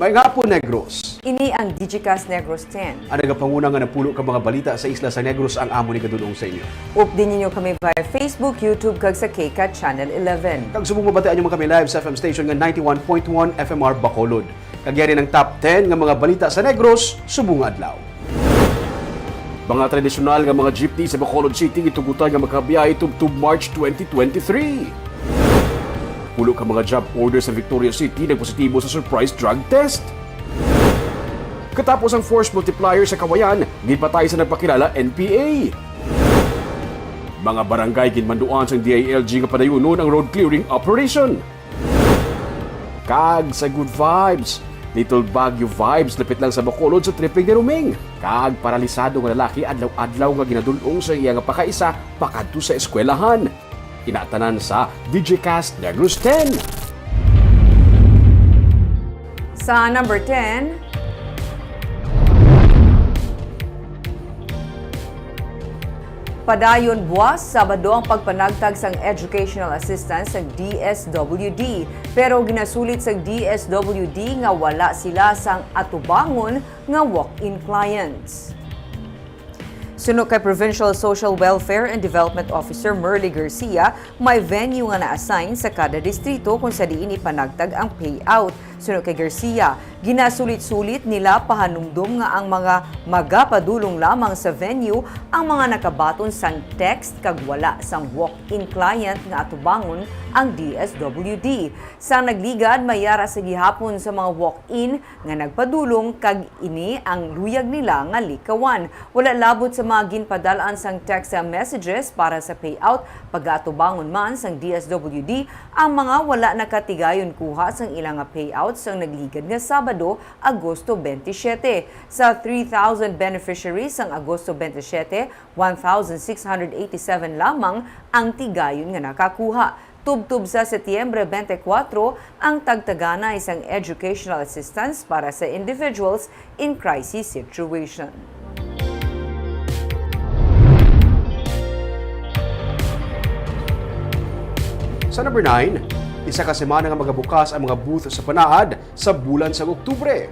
May hapon, Negros. Ini ang Digicast Negros X. Ang nagapanguna nga napulo ka mga balita sa isla sa Negros ang amo ni kadulong sa inyo. Updin ninyo kami via Facebook, YouTube, kag sa KCAT Channel 11. Kag subong mabataan nyo kami live sa FM station nga 91.1 FMR Bacolod. Kagyari ng top 10 nga mga balita sa Negros, subong adlaw. Mga tradisyonal nga mga jeepney sa Bacolod City itugutan nga magkabiyahe tubtub March 2023. Pulo ka mga job order sa Victoria City nagpositibo sa surprise drug test. Katapos ang force multiplier sa Kawayan, gipatay sa nagpakilala NPA. Mga barangay ginmanduan sa DILG nga padayunon ang road clearing operation. Kag sa good vibes, Little Baguio vibes lapit lang sa Bacolod sa tripping ni Ruming. Kag paralisado nga lalaki adlaw-adlaw nga ginadulong sa iya nga pakaisa pakadto sa eskwelahan. Inatanan sa Digicast Negros X. Sa number 10, padayon buwas Sabado ang pagpanagtag sang educational assistance sa DSWD. Pero ginasulit sa DSWD nga wala sila sang atubangon nga walk-in clients. Suno kay Provincial Social Welfare and Development Officer Merly Garcia, may venue nga na-assign sa kada distrito kung sa diin ipanagtag ang payout. Suno kay Garcia, ginasulit-sulit nila pahanumdum nga ang mga magapadulong lamang sa venue ang mga nakabaton sang text kag wala sang walk-in client nga atubangon ang DSWD. Sa nagligad, mayara sa gihapon sa mga walk-in nga nagpadulong kag ini ang luyag nila nga likawan. Wala labot sa mga ginpadalaan sang text messages para sa payout pag-atubangon man sang DSWD ang mga wala nakatigayon kuha sang ilang payout sang nagligad nga Sabado, Agosto 27. Sa 3,000 beneficiaries sang Agosto 27, 1,687 lamang ang tigayon nga nakakuha. Tubtub sa Setyembre 24, ang tagtagana isang educational assistance para sa individuals in crisis situation. Sa number 9, isa ka semana nga magabukas ang mga booth sa Panaad sa bulan sa Oktubre.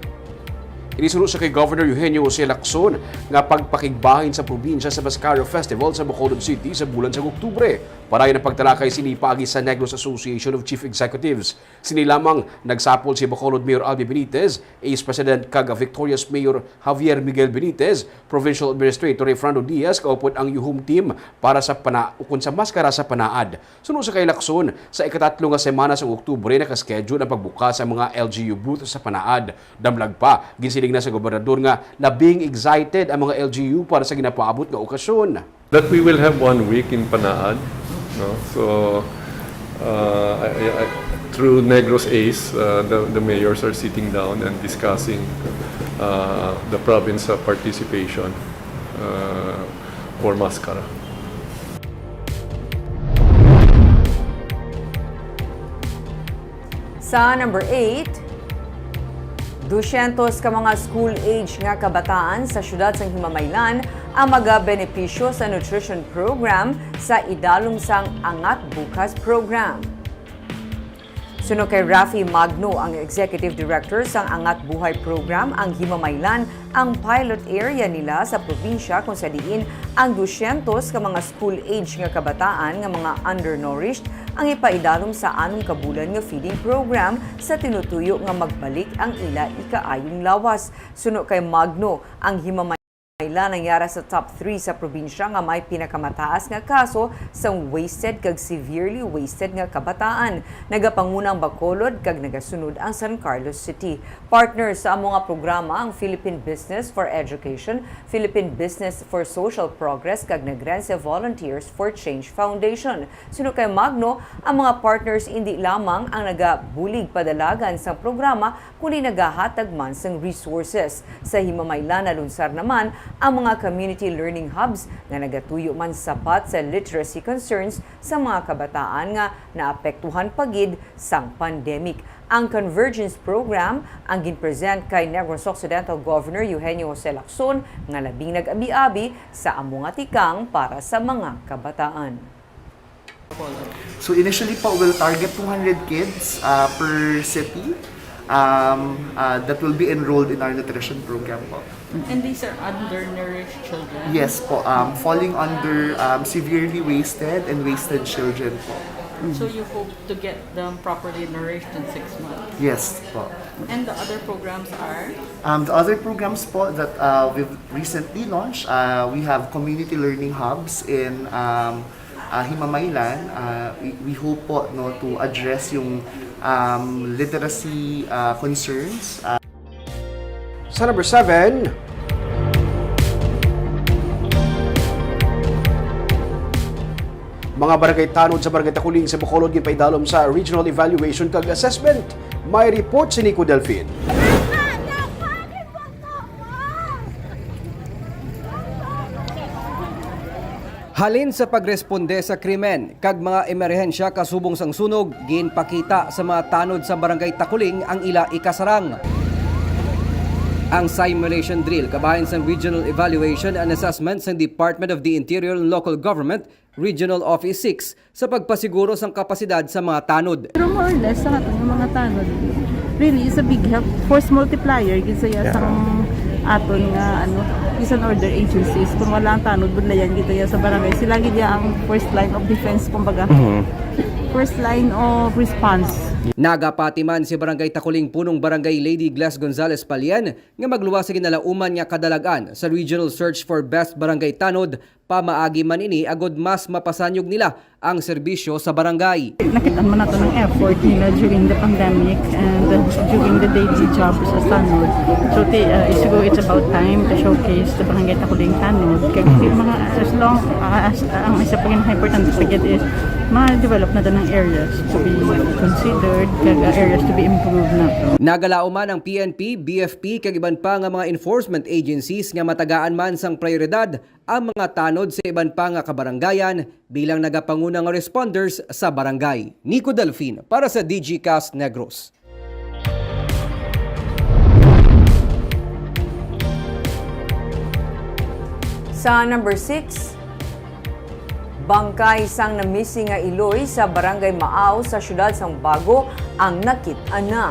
Inisunod sa kay Governor Eugenio Jose Lacson nga pagpakigbahin sa probinsya sa Mascaro Festival sa Bacolod City sa bulan sa Oktubre. Parayon ang pagtalakay sinipagi sa Negros Association of Chief Executives. Sini lamang nagsapol si Bacolod Mayor Albi Benitez, Ace President kag Victorious Mayor Javier Miguel Benitez, Provincial Administrator Fernando Diaz kaupod ang yuhum team para sa ukon sa maskara sa Panaad. Sunod sa kay Lacson, sa ikatatlo nga semana sa Oktubre nakaschedule ang pagbukas sa mga LGU booth sa Panaad. Damlag pa, ginsiling na sa gobernador nga labing excited ang mga LGU para sa ginapaabot nga okasyon. That we will have 1 week in Panaad. No? So, through Negros Ace, the mayors are sitting down and discussing the province participation for Mascara. Sa number 8, 200 ka mga school age nga kabataan sa syudad sang Himamaylan ang magabenepisyo sa nutrition program sa idalom sang Angat Bukas program. Suno kay Rafi Magno, ang Executive Director sang Angat Buhay program, ang Himamaylan ang pilot area nila sa probinsya kung sa diin ang 200 ka mga school age nga kabataan nga mga undernourished ang ipaidalom sa 6 ka bulan nga feeding program sa tinutuyo nga magbalik ang ila ikaayong lawas. Suno kay Magno, ang Himamaylan nangyara sa top 3 sa probinsya nga may pinakamataas nga kaso sa wasted kag severely wasted nga kabataan. Nagapangunang Bacolod kag nagasunod ang San Carlos City. Partner sa among nga programa ang Philippine Business for Education, Philippine Business for Social Progress kag Negrense Volunteers for Change Foundation. Suno kay Magno, ang mga partners hindi lamang ang nagabulig padalagan sa programa kundi nagahatag man sang resources. Sa Himamaylan na lunsar naman ang mga community learning hubs nga nagatuyo man sapat sa literacy concerns sa mga kabataan nga naapektuhan pagid sang pandemic. Ang Convergence Program ang ginpresent kay Negros Occidental Governor Eugenio Jose Lacson nga labing nag-abi-abi sa among tikang para sa mga kabataan. So initially po, we'll target 200 kids per city. that will be enrolled in our nutrition program po. And these are undernourished children? Yes po, falling under severely wasted and wasted children po. So you hope to get them properly nourished in 6 months? Yes po. And the other programs are? The other programs po that we've recently launched, we have community learning hubs in Himamaylan. We hope po to address yung literacy concerns. Sa number 7, mga barangay tanod sa Barangay Takuling sa Bacolod gipaidalom sa Regional Evaluation kag Assessment. May report si Nico Delfin. Halin sa pagresponde sa krimen kag mga emerhensya kasubong sang sunog, ginpakita sa mga tanod sa Barangay Takuling ang ila ikasarang. Ang simulation drill kabahin sa Regional Evaluation and Assessment sa Department of the Interior and Local Government, Regional Office 6 sa pagpasiguro sang kapasidad sa mga tanod. Pero more or less, sa atong mga tanod, really is a big help. Force multiplier, gisaya sang aton nga is an order agencies. Kung wala ang tanod, budlayan kita ya sa barangay. Sila gid ang first line of defense, kumbaga. First line of response. Nagapati man si Barangay Takuling punong Barangay Lady Glass Gonzales Palian nga magluwas sa ginalauman nga kadalagan sa Regional Search for Best Barangay Tanod, pamaagi man ini agod mas mapasanyog nila ang serbisyo sa barangay. Nakita man nato ng effort nila during the pandemic and during the daily jobs sa tanod. So siguro it's about time to showcase the Barangay Takuling Tanod. Kaya mga as long as ang isa pa important pagkat is ma-develop na ng areas to be considered, areas to be improved na. Nagalao man ang PNP, BFP kag iban pa nga mga enforcement agencies nga matagaan man sang prioridad ang mga tanod sa iban pa nga kabarangayan bilang nagapangunang responders sa barangay. Nico Delfin para sa Digicast Negros. Sa number 6, bangkay sang na-missing nga iloy sa Barangay Maaw sa siyudad sang Bago ang nakit-an na.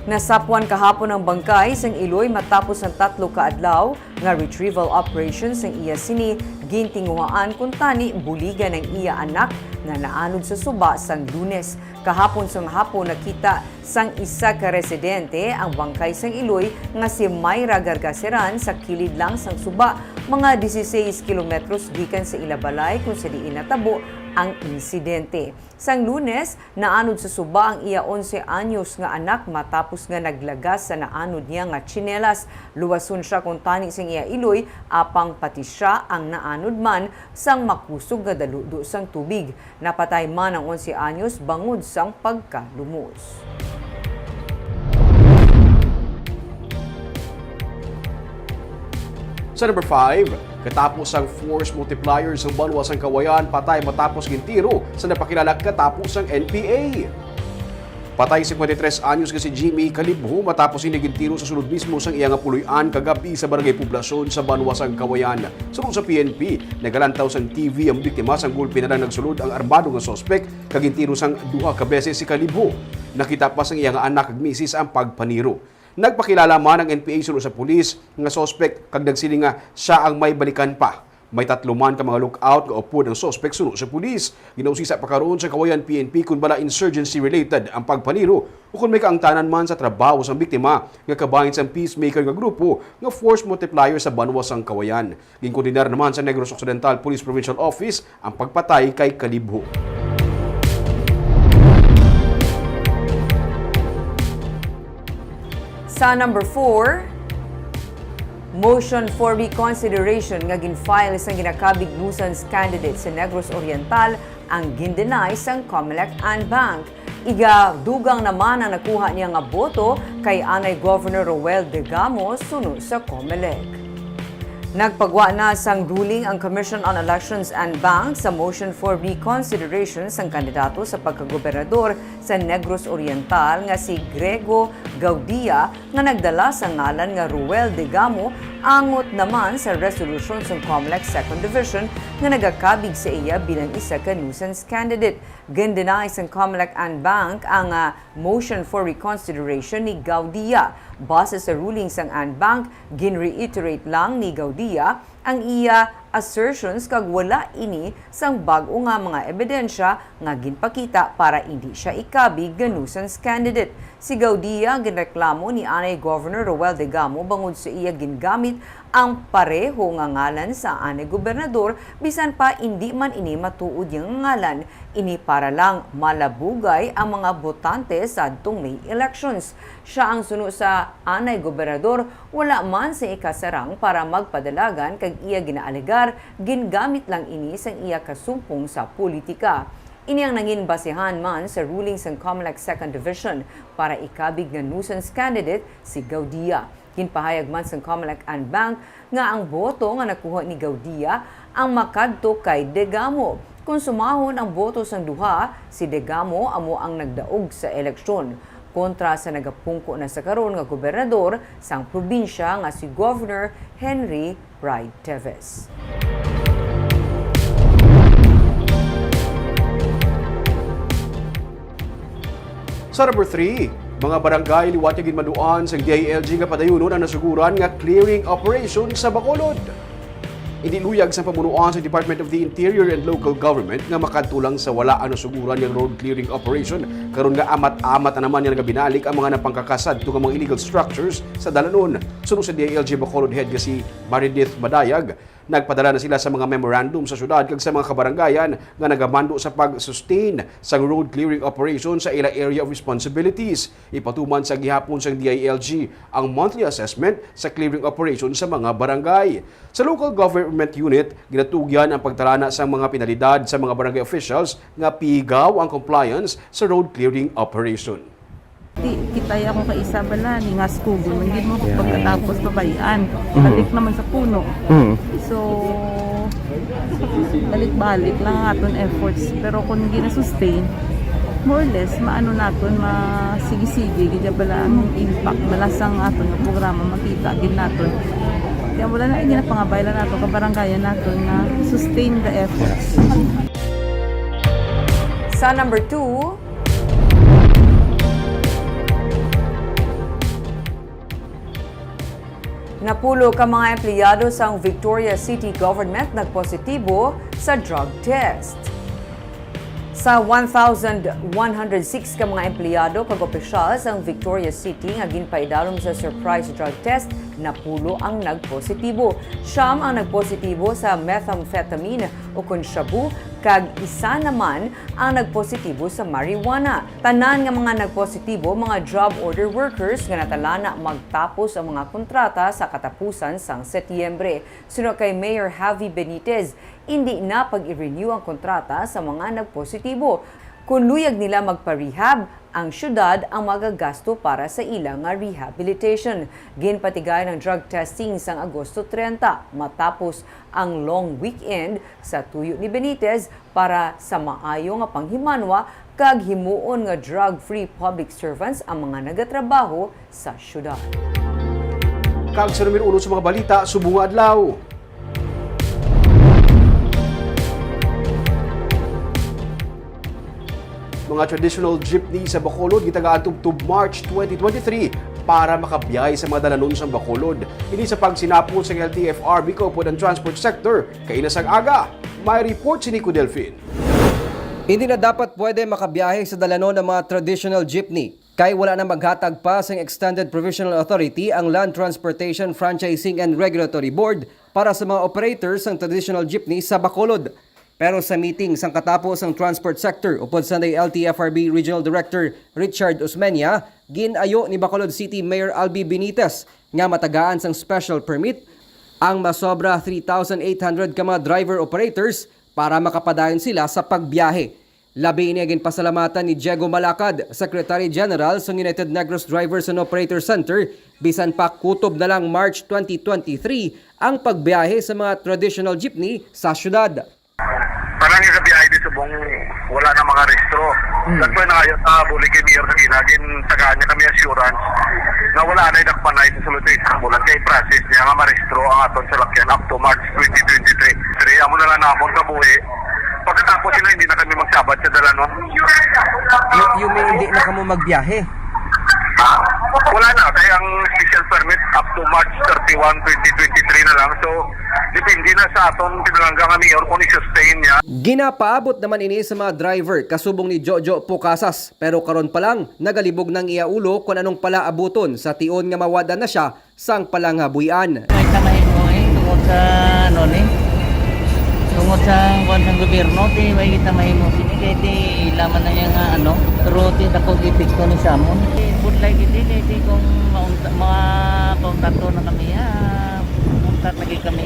Nasapuan kahapon ang bangkay sang iloy matapos ang 3 ka adlaw nga retrieval operations sang iya sini gintinguhaan kun tani buligan ng iya anak nga naanod sa suba sang Lunes. Kahapon sang hapon nakita sang isa ka residente ang bangkay sang iloy nga si Mayra Gargaseran sa kilid lang sang suba, mga 16 kilometros gikan sa Ilabalay kung sa diin natabo ang insidente. Sang Lunes, naanod sa suba ang iya 11 anyos nga anak matapos nga naglagas sa naanod niya nga tsinelas. Luwason siya kung tani sang iya iloy, apang pati siya ang naanod man sang makusog nga daludo sang tubig. Napatay man ang 11 anyos bangod sang pagkalumos. Sa number 5, katapos ang force multiplier sa banwa sang Kawayan, patay matapos gintiro sa napakilala katapos ang NPA. Patay 53 anyos si Jimmy Kalibho matapos inigintiro sa sulod mismo sang iyang puloy-an kagabi sa barangay poblasyon sa banwa sang Kawayan. Sunod sa PNP, nagalantaw sang TV ang biktima sang gulpi na lang nagsulod ang armado nga sospek kagintiro sang 2 ka beses si Kalibho. Nakita pa sang iyang anak kag misis ang pagpaniro. Nagpakilala man ang NPA sulod sa pulis nga sospek kag nagsiling nga siya ang may balikan pa. May 3 man ka mga lookout nga upod ang sospek sulod sa pulis. Ginausisa pa karon sa Kawayan PNP kung bala insurgency related ang pagpaniro o kung may kaangtanan man sa trabaho sa biktima nga kabahin sa peacemaker nga grupo nga force multiplier sa banwa sang Kawayan. Ginkondinar naman sa Negros Occidental Police Provincial Office ang pagpatay kay Kalibho. Sa number 4, motion for reconsideration nga ginfile sang ginakabig nuisance candidate sa Negros Oriental ang gindenay sang Comelec and Bank. Dugang naman ang nakuha niya nga boto kay anay Governor Roel Degamo sunod sa Comelec. Nagpagwa na sang ruling ang Commission on Elections and Banks sa motion for reconsideration sang kandidato sa pagkagobernador sa Negros Oriental nga si Grego Gaudia nga nagdala sa ngalan nga Ruel Degamo angot naman sa resolution sang COMELEC 2nd Division nga nagakabig sa iya bilang isa ka nuisance candidate. Gindenay sang COMELEC and Bank ang motion for reconsideration ni Gaudia. Base sa ruling sang Anbank, gin-reiterate lang ni Gaudia ang iya assertions kag wala ini sang bag-o nga mga ebidensya nga ginpakita para hindi siya ikabig nga nuisance candidate. Si Gaudia ginreklamo ni anay Governor Ruel Degamo bangod sa iya gingamit ang pareho nga ngalan sa anay gobernador bisan pa hindi man ini matuod yung ngalan. Ini para lang malabugay ang mga botante sa adtong May elections. Siya ang suno sa anay gobernador, wala man sa ikasarang para magpadalagan kag iya ginaalegar, gingamit lang ini sang iya kasumpong sa politika. Ini ang nangin basehan man sa ruling sang COMELEC 2nd Division para ikabig nga nuisance candidate si Gaudia. Ginpahayag man sang COMELEC and Bank nga ang boto nga nakuha ni Gaudia ang makadto kay Degamo. Kung sumahon ang boto sang duha, si Degamo amo ang nagdaog sa eleksyon. Kontra sa nagapungko na sa karon nga gobernador sang probinsya nga si Governor Henry Bride Teves. Sa number 3, mga barangay liwatyag maduan sa DILG nga padayunon ang nasuguran nga clearing operation sa Bacolod. Hindi luyag sa pamunuan sa Department of the Interior and Local Government nga makadtulang sa wala ang nasuguran yung road clearing operation karon nga amat-amat na naman nga binalik ang mga napangkakasad tungong mga illegal structures sa dalanon. Sunod sa DILG Bacolod Head nga si Maridith Badayag, nagpadala na sila sa mga memorandum sa syudad kag sa mga kabarangayan nga nagamando sa pag-sustain sa road clearing operation sa ila area of responsibilities. Ipatuman sa gihapon sa DILG ang monthly assessment sa clearing operation sa mga barangay. Sa local government unit, ginatugyan ang pagtalana sa mga penalidad sa mga barangay officials nga pigaw ang compliance sa road clearing operation. Kitay ako kay isa bala ni nga skugo hindi mo pagkatapos babayan balik naman sa puno so balik-balik lang ang aton efforts pero kung hindi na-sustain more or less maano naton masigi-sige gidya bala ang impact malasang aton ng programa makita gid naton kaya wala na hindi na pangabaylan nato kabarangayan naton na sustain the efforts. Sa number 2, napulo ka mga empleyado sa Victoria City Government nagpositibo sa drug test. Sa 1,106 ka mga empleyado kag opisyal sa Victoria City nga ginpaidalom sa surprise drug test, napulo ang nagpositibo. Siyam ang nagpositibo sa methamphetamine o shabu kag isa naman ang nagpositibo sa marijuana. Tanan nga mga nagpositibo mga job order workers nga natalana magtapos ang mga kontrata sa katapusan sang Setyembre. Sunod kay Mayor Javi Benitez, hindi na pag-i-renew ang kontrata sa mga nagpositibo. Kung luyag nila magpa-rehab, ang syudad ang magagasto para sa ilang rehabilitation. Ginpatigay ng drug testing sang Agosto 30 matapos ang long weekend sa tuyo ni Benitez para sa maayo nga panghimanwa kag himuon nga drug-free public servants ang mga nagatrabaho sa syudad. Kag sa numero 1 sa mga balita, subong adlaw. Mga traditional jeepney sa Bacolod gitagaan tubtub March 2023 para makabiyahe sa mga dalanon sa Bacolod. Ini sa pagsinapol sa LTFRB kaupod ang transport sector kay inasang aga. May report si Nico Delfin. Hindi na dapat pwede makabiyahe sa dalanon ng mga traditional jeepney. Kay wala na maghatag pa sa Extended Provisional Authority ang Land Transportation Franchising and Regulatory Board para sa mga operators ng traditional jeepney sa Bacolod. Pero sa meeting sang katapos ang transport sector upod sa LTFRB Regional Director Richard Osmeña, ginayo ni Bacolod City Mayor Albi Benitez nga matagaan sang special permit ang masobra 3,800 ka mga driver operators para makapadayon sila sa pagbiyahe. Labi ini agin pasalamatan ni Diego Malacad, Secretary General sa United Negros Drivers and Operators Center, bisan pa kutob na lang March 2023 ang pagbiyahe sa mga traditional jeepney sa syudad. Parang yung sa biyahe dito bong wala na mga restro. That's why nakayot sa bulig kay Mayor sa ginagin tagaan niya kami assurance na wala na idakpanay sa sulutay sa bulan kay process niya nga marestro ang aton sa lakyan up to March 2023. Kaya mo na lang namon kabuhi. Pagkatapos sila hindi na kami magsabat sa dala no. You may hindi na kamo magbiyahe? Wala na. Kaya ang special permit up to March 31, 2023 na lang. So, depende na sa aton pinalanggang nga mayor kung i-sustain niya. Ginapaabot naman ini sa mga driver kasubong ni Jojo Pocasas, pero karon pa lang nagalibog ng iaulo kung anong pala abuton sa tion nga mawada na siya sang palangabuyan. May tamahin mo tungod sa ano ni? Tungod sa konsang gobyerno, may tamahin mo sini kaya laman na yung ano, pero dako epekto ni Samon. Budlay kiti kung mga kontakto na kami kontak lagi kami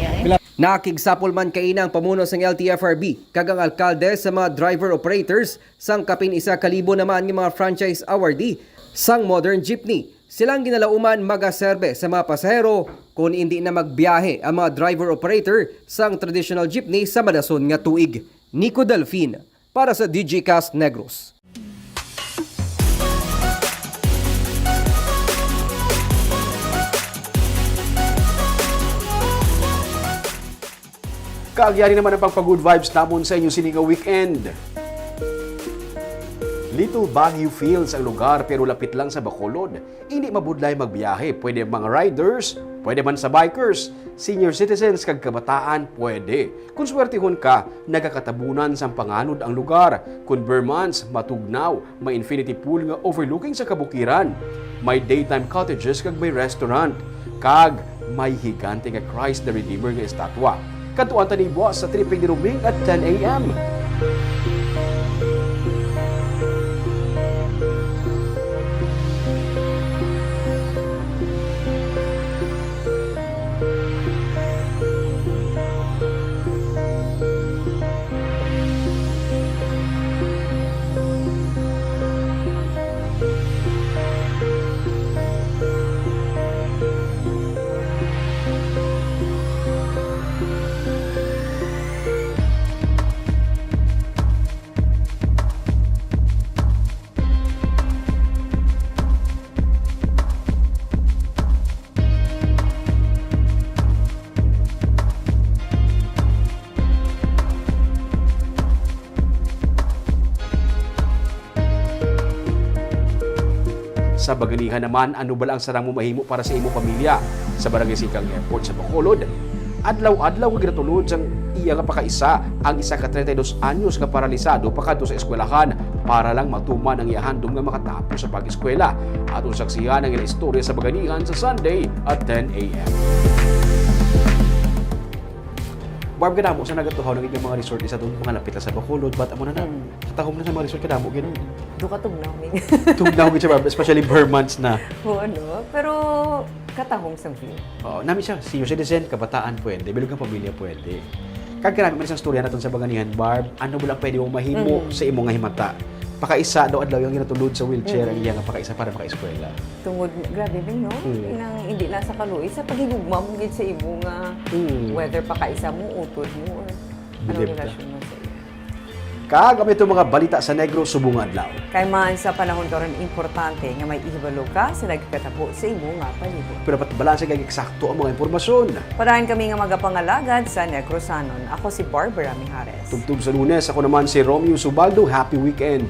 Nakigsapol man kaina ang pamuno sang LTFRB kag ang alkalde sa mga driver operators sang kapin 1,000 naman ng mga franchise awardee sang modern jeepney. Silang ginalauman magaserbe sa mga pasahero kung hindi na magbiyahe ang mga driver operator sang traditional jeepney sa madason nga tuig. Nico Delfin para sa Digicast Negros. Kaagyari naman ang pagpa-good vibes namon sa inyong sininga weekend. Little Baguio feels ang lugar pero lapit lang sa Bacolod. Hindi mabudlay magbiyahe. Pwede mga riders, pwede man sa bikers, senior citizens kag kabataan, pwede. Kung swertihon ka, nagakatabunan sa panganod ang lugar. Kung Vermonts, matugnaw, may infinity pool nga overlooking sa kabukiran. May daytime cottages kag may restaurant. Kag may higante nga Christ the Redeemer nga estatwa. Katuan ta ni Boss sa tripping ni Ruming at 10 a.m. Sa Baganihan naman, ano ba ang sarang mo mahimo para sa imo pamilya sa Barangay Sikang Airport sa Bacolod? Adlaw-adlaw nga ginatulod sang iya nga pakaisa ang isa ka 32 anyos nga paralisado pakadto sa eskwelahan para lang matuman ang iyahandom nga makatapos sa pag-eskwela. Atong saksihan ang ilang istorya sa Baganihan sa Sunday at 10 a.m. Barb, kadamo sa nagatuhaw ng inyong mga resort isa doon mga lapit sa Bacolod. Ba't amo na na? Katahom na sa mga resort kadamo gano'n. Do ka tugnaw, Ming. Tugnaw gid siya, Barb, especially Vermonts na. Oo, ano? Pero katahong sa view. Oo, namin siya, senior citizen, kabataan pwede, bilog ang pamilya pwede. Kag karami man isang storya naton sa Baganihan, Barb, ano ba lang pwede mong mahimo sa imong nga himata? Pakaisa daw adlaw yung ginatulod sa wheelchair ang iya nga pakaisa para makaeskwela. Tungod, grabe din, no? Inang hindi lang sa kaluoy, sa pagigugma mo gid sa imo nga whether pa kaisa mo, utod mo, or anong Bilib ka. relasyon mo sa iyo. Kag ang itong mga balita sa Negros subong adlaw. Kay man sa panahon karon importante nga may ihibalo ka sa nagkatabo sa imo nga palibot. Pero dapat balanse kag eksakto ang mga impormasyon. Parahan kami nga magapangalagad sa Negrosanon. Ako si Barbara Mijares. Tugtog sa Lunes, ako naman si Romeo Subaldo. Happy weekend!